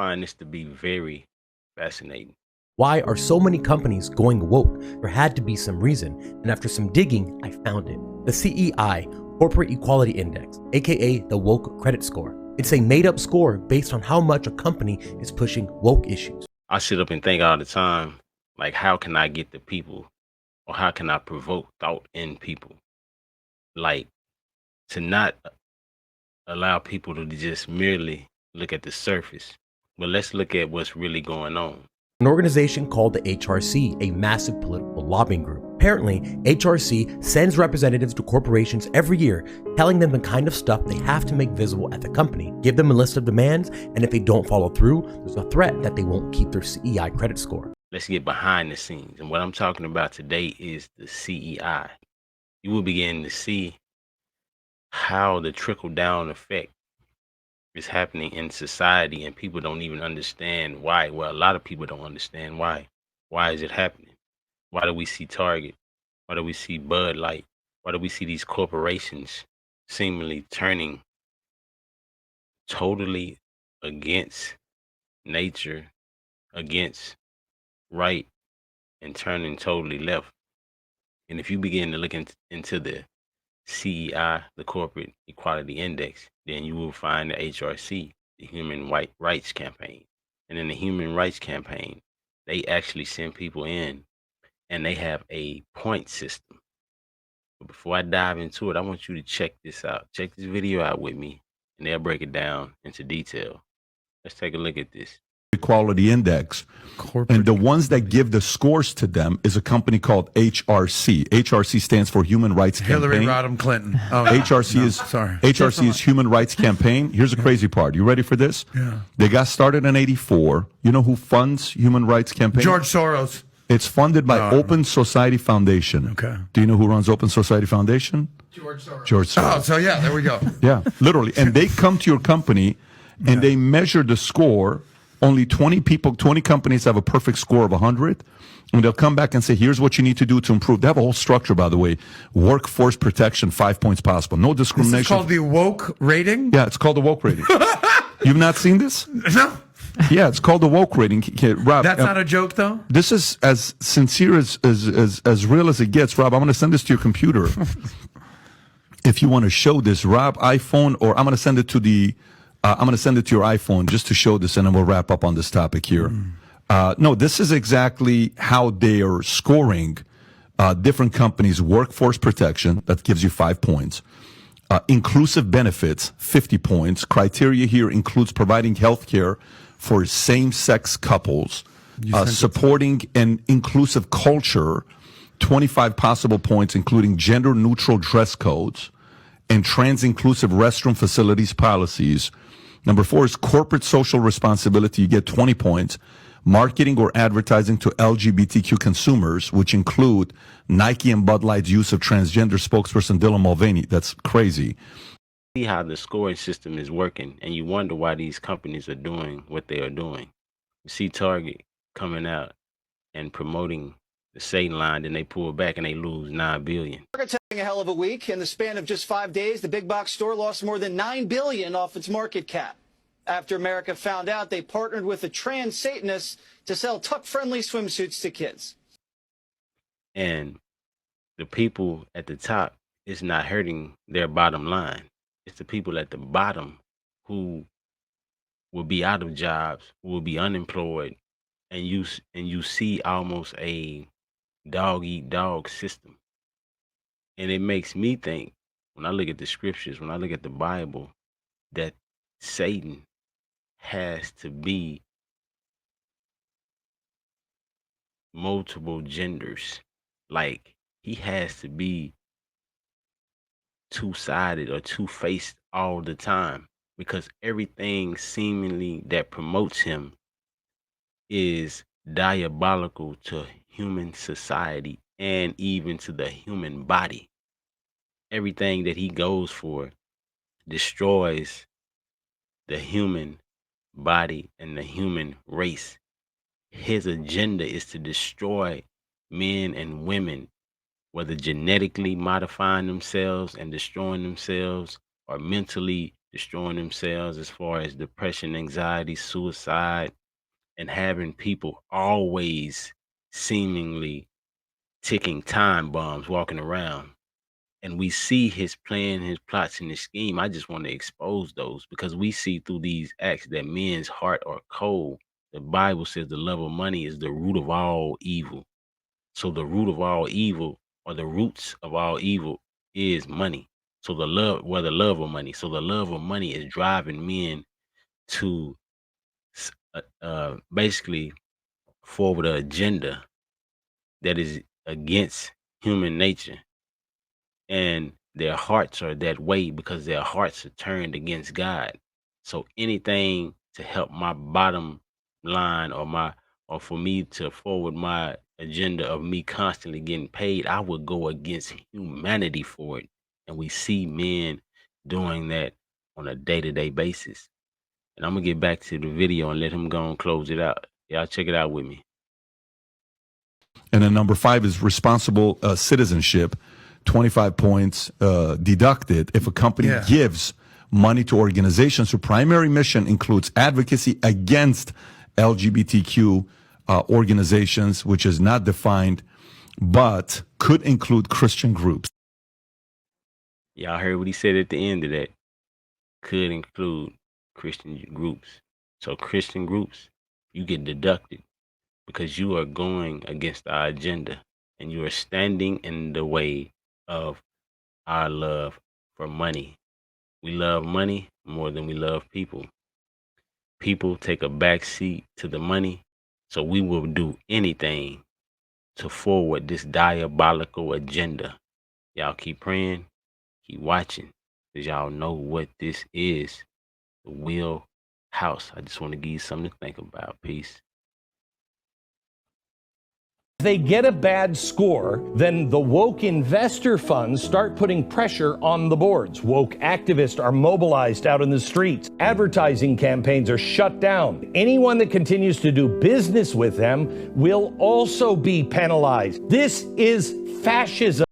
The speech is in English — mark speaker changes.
Speaker 1: Find this to be very fascinating.
Speaker 2: Why are so many companies going woke? There had to be some reason, and after some digging, I found it. The CEI, Corporate Equality Index, aka the Woke Credit Score. It's a made-up score based on how much a company is pushing woke issues.
Speaker 1: I sit up and think all the time, like, how can I get the people, or how can I provoke thought in people? Like, to not allow people to just merely look at the surface, but let's look at what's really going on.
Speaker 2: An organization called the HRC, a massive political lobbying group. Apparently, HRC sends representatives to corporations every year, telling them the kind of stuff they have to make visible at the company, give them a list of demands, and if they don't follow through, there's a threat that they won't keep their CEI credit score.
Speaker 1: Let's get behind the scenes. And what I'm talking about today is the CEI. You will begin to see how the trickle-down effect is happening in society, and people don't even understand why. Well, a lot of people don't understand why. Why is it happening? Why do we see Target? Why do we see Bud Light? Why do we see these corporations seemingly turning totally against nature, against right, and turning totally left? And if you begin to look into the CEI, the Corporate Equality Index, then you will find the HRC, the Human Rights Campaign. And in the Human Rights Campaign, they actually send people in and they have a point system. But before I dive into it, I want you to check this out. Check this video out with me, and they'll break it down into detail. Let's take a look at this.
Speaker 3: Equality Index. And the ones that give the scores to them is a company called HRC. HRC stands for Human Rights
Speaker 4: Hillary
Speaker 3: Campaign.
Speaker 4: Rodham Clinton. Oh,
Speaker 3: HRC is Human Rights Campaign. Here's the crazy part. You ready for this?
Speaker 4: Yeah.
Speaker 3: They got started in '84. You know who funds Human Rights Campaign?
Speaker 4: George Soros.
Speaker 3: It's funded by Open Society Foundation.
Speaker 4: Okay.
Speaker 3: Do you know who runs Open Society Foundation?
Speaker 4: George Soros.
Speaker 3: George Soros.
Speaker 4: Oh, so yeah, there we go.
Speaker 3: Yeah, literally. And they come to your company and they measure the score. Only 20 companies have a perfect score of 100. And they'll come back and say, here's what you need to do to improve. They have a whole structure, by the way. Workforce protection, 5 points possible. No discrimination.
Speaker 4: This is called the woke rating?
Speaker 3: Yeah, it's called the woke rating. You've not seen this?
Speaker 4: No.
Speaker 3: Yeah, it's called the woke rating. Rob,
Speaker 4: That's not a joke, though?
Speaker 3: this is as sincere as real as it gets. Rob, I'm going to send this to your computer. If you want to show this, Rob, iPhone, or I'm going to send it to your iPhone just to show this, and then we'll wrap up on this topic here. No, this is exactly how they are scoring different companies. Workforce protection, that gives you 5 points. Inclusive benefits, 50 points. Criteria here includes providing health care for same-sex couples, supporting an inclusive culture, 25 possible points, including gender-neutral dress codes, and trans-inclusive restroom facilities policies. Number 4 is corporate social responsibility. You get 20 points. Marketing or advertising to LGBTQ consumers, which include Nike and Bud Light's use of transgender spokesperson Dylan Mulvaney. That's crazy.
Speaker 1: See how the scoring system is working, and you wonder why these companies are doing what they are doing. You see Target coming out and promoting the Satan line, then they pull back and they lose $9 billion.
Speaker 5: Target's having a hell of a week. In the span of just 5 days, the big box store lost more than $9 billion off its market cap after America found out they partnered with a trans Satanist to sell tuck-friendly swimsuits to kids.
Speaker 1: And the people at the top is not hurting their bottom line. It's the people at the bottom who will be out of jobs, who will be unemployed, and you see almost a dog-eat-dog system. And it makes me think, when I look at the scriptures, when I look at the Bible, that Satan has to be multiple genders. Like, he has to be two-sided or two-faced all the time, because everything seemingly that promotes him is diabolical to human society and even to the human body. Everything that he goes for destroys the human body and the human race. His agenda is to destroy men and women, whether genetically modifying themselves and destroying themselves, or mentally destroying themselves as far as depression, anxiety, suicide, and having people always seemingly ticking time bombs walking around. And we see his plan, his plots, and his scheme. I just want to expose those because we see through these acts that men's heart are cold. The Bible says the love of money is the root of all evil. So the root of all evil, or the roots of all evil, is money. So the love, well, the love of money. So the love of money is driving men to basically forward an agenda that is against human nature. And their hearts are that way because their hearts are turned against God. So anything to help my bottom line, or for me to forward my agenda of me constantly getting paid, I would go against humanity for it. And we see men doing that on a day-to-day basis. And I'm gonna get back to the video and let him go and close it out. Y'all check it out with me.
Speaker 3: And then number 5 is responsible citizenship. 25 points deducted if a company gives money to organizations whose primary mission includes advocacy against LGBTQ organizations, which is not defined, but could include Christian groups.
Speaker 1: Y'all heard what he said at the end of that. Could include Christian groups. So Christian groups, you get deducted because you are going against our agenda and you are standing in the way of our love for money. We love money more than we love people. People take a back seat to the money, so we will do anything to forward this diabolical agenda. Y'all keep praying, keep watching, because y'all know what this is. The Will House. I just want to give you something to think about. Peace.
Speaker 6: They get a bad score, then the woke investor funds start putting pressure on the boards. Woke activists are mobilized out in the streets. Advertising campaigns are shut down. Anyone that continues to do business with them will also be penalized. This is fascism.